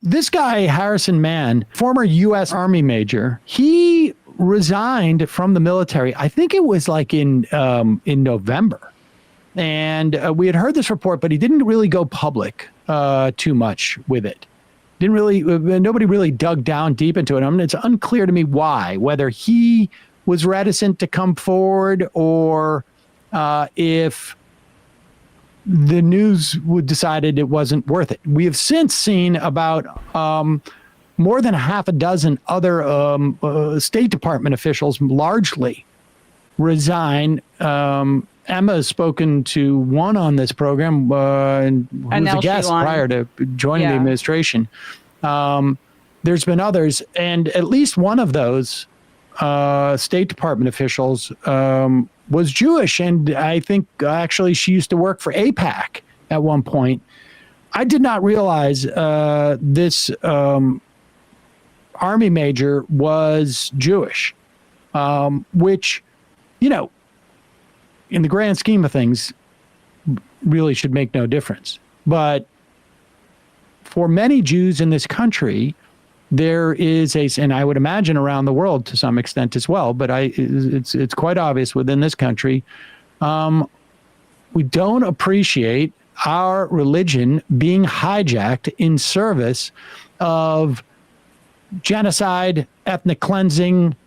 this guy, Harrison Mann, former U.S. Army major, he resigned from the military. I think it was like in November. And we had heard this report, but he didn't really go public too much with it. Nobody really dug down deep into it. I mean, it's unclear to me why, whether he was reticent to come forward or if the news decided it wasn't worth it. We have since seen about more than half a dozen other State Department officials largely resign. Emma has spoken to one on this program and who was a guest prior to joining the administration. There's been others, and at least one of those State Department officials was Jewish, and I think actually she used to work for AIPAC at one point. I did not realize this Army major was Jewish, which, you know, in the grand scheme of things, really should make no difference. But for many Jews in this country, there is and I would imagine around the world to some extent as well, but it's quite obvious within this country, we don't appreciate our religion being hijacked in service of genocide, ethnic cleansing,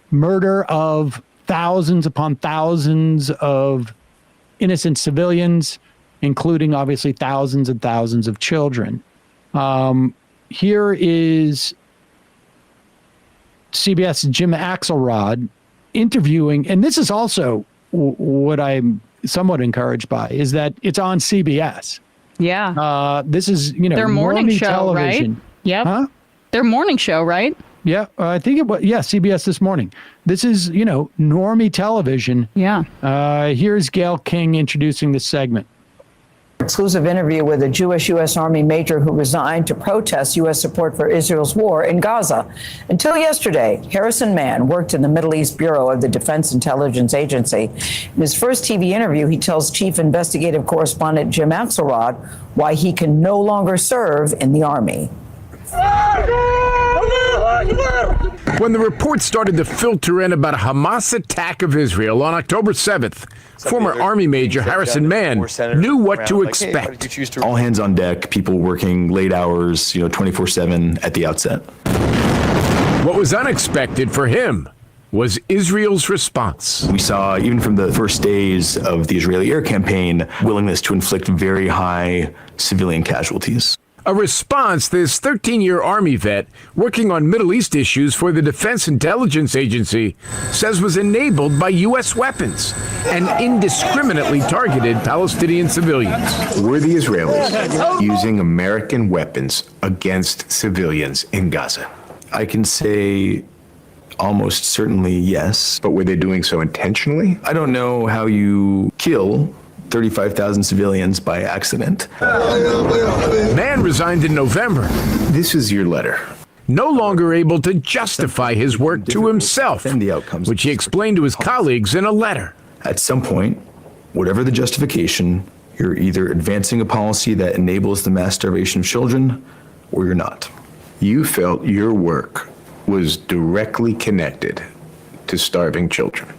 murder of thousands upon thousands of innocent civilians, including obviously thousands and thousands of children. Here is CBS Jim Axelrod interviewing, and this is also what I'm somewhat encouraged by, is that it's on CBS. Yeah. This is, their morning show, television. Right? Yep. Huh? Their morning show, right? Yeah, I think it was, CBS This Morning. This is, normie television. Yeah. Here's Gail King introducing this segment. Exclusive interview with a Jewish U.S. Army major who resigned to protest U.S. support for Israel's war in Gaza. Until yesterday, Harrison Mann worked in the Middle East Bureau of the Defense Intelligence Agency. In his first TV interview, he tells Chief Investigative Correspondent Jim Axelrod why he can no longer serve in the Army. When the reports started to filter in about a Hamas attack of Israel on October 7th, former Army Major Harrison Mann knew what to expect. All hands on deck, people working late hours, 24/7 at the outset. What was unexpected for him was Israel's response. We saw, even from the first days of the Israeli air campaign, willingness to inflict very high civilian casualties. A response this 13-year Army vet working on Middle East issues for the Defense Intelligence Agency says was enabled by U.S. weapons and indiscriminately targeted Palestinian civilians. Were the Israelis using American weapons against civilians in Gaza? I can say almost certainly yes. But were they doing so intentionally? I don't know how you kill 35,000 civilians by accident. Mann resigned in November. This is your letter. No longer able to justify his work to himself, which he explained to his colleagues in a letter. At some point, whatever the justification, you're either advancing a policy that enables the mass starvation of children, or you're not. You felt your work was directly connected to starving children.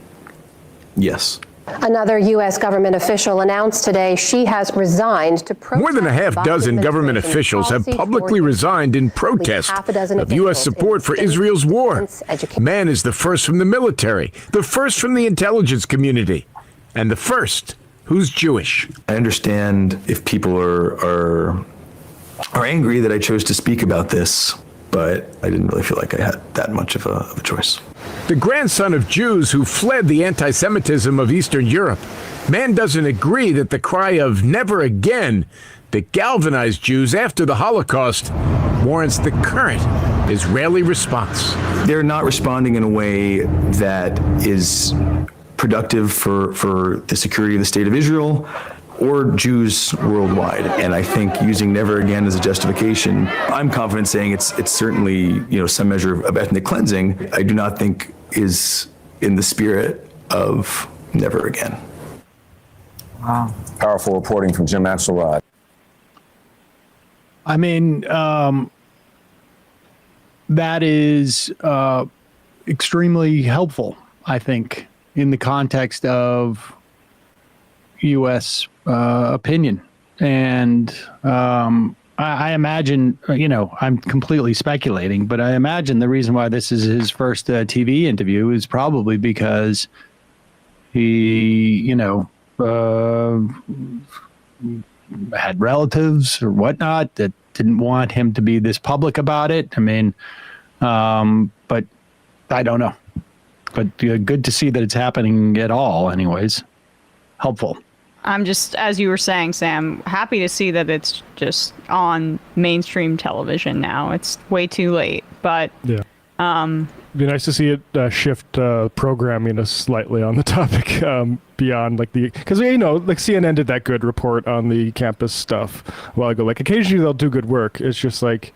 Yes. Another U.S. government official announced today she has resigned to protest. More than a half dozen government officials have publicly resigned in protest of U.S. support for Israel's war. Mann is the first from the military, the first from the intelligence community, and the first who's Jewish. I understand if people are angry that I chose to speak about this, but I didn't really feel like I had that much of a choice. The grandson of Jews who fled the anti-Semitism of Eastern Europe, Mann doesn't agree that the cry of never again that galvanized Jews after the Holocaust warrants the current Israeli response. They're not responding in a way that is productive for the security of the state of Israel or Jews worldwide. And I think using never again as a justification, I'm confident saying it's certainly, some measure of ethnic cleansing, I do not think is in the spirit of never again. Wow. Powerful reporting from Jim Axelrod. I mean, that is extremely helpful, I think, in the context of U.S. Opinion. And I imagine, I'm completely speculating, but I imagine the reason why this is his first TV interview is probably because he, had relatives or whatnot that didn't want him to be this public about it. I mean, but I don't know. But good to see that it's happening at all anyways. Helpful. I'm just, as you were saying, Sam, happy to see that it's just on mainstream television now. It's way too late, but yeah. Be nice to see it shift programming us slightly on the topic beyond because CNN did that good report on the campus stuff a while ago. Like occasionally they'll do good work. It's just like,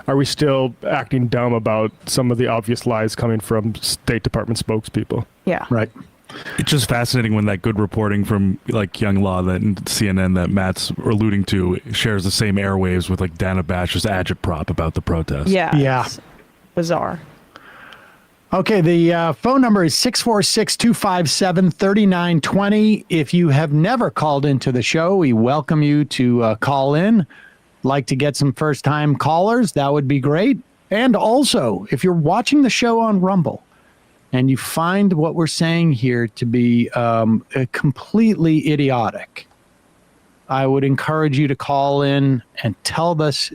are we still acting dumb about some of the obvious lies coming from State Department spokespeople? Yeah. Right. It's just fascinating when that good reporting from Young Law that CNN that Matt's alluding to shares the same airwaves with Dana Bash's agitprop about the protest. Yeah. Yeah. It's bizarre. Okay, the phone number is 646-257-3920. If you have never called into the show, we welcome you to call in. Like to get some first-time callers, that would be great. And also, if you're watching the show on Rumble and you find what we're saying here to be completely idiotic, I would encourage you to call in and tell us,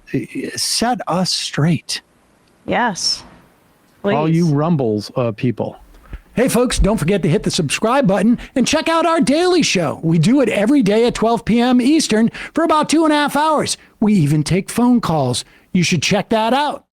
set us straight. Yes. Please. All you Rumbles people. Hey, folks, don't forget to hit the subscribe button and check out our daily show. We do it every day at 12 p.m. Eastern for about 2.5 hours. We even take phone calls. You should check that out.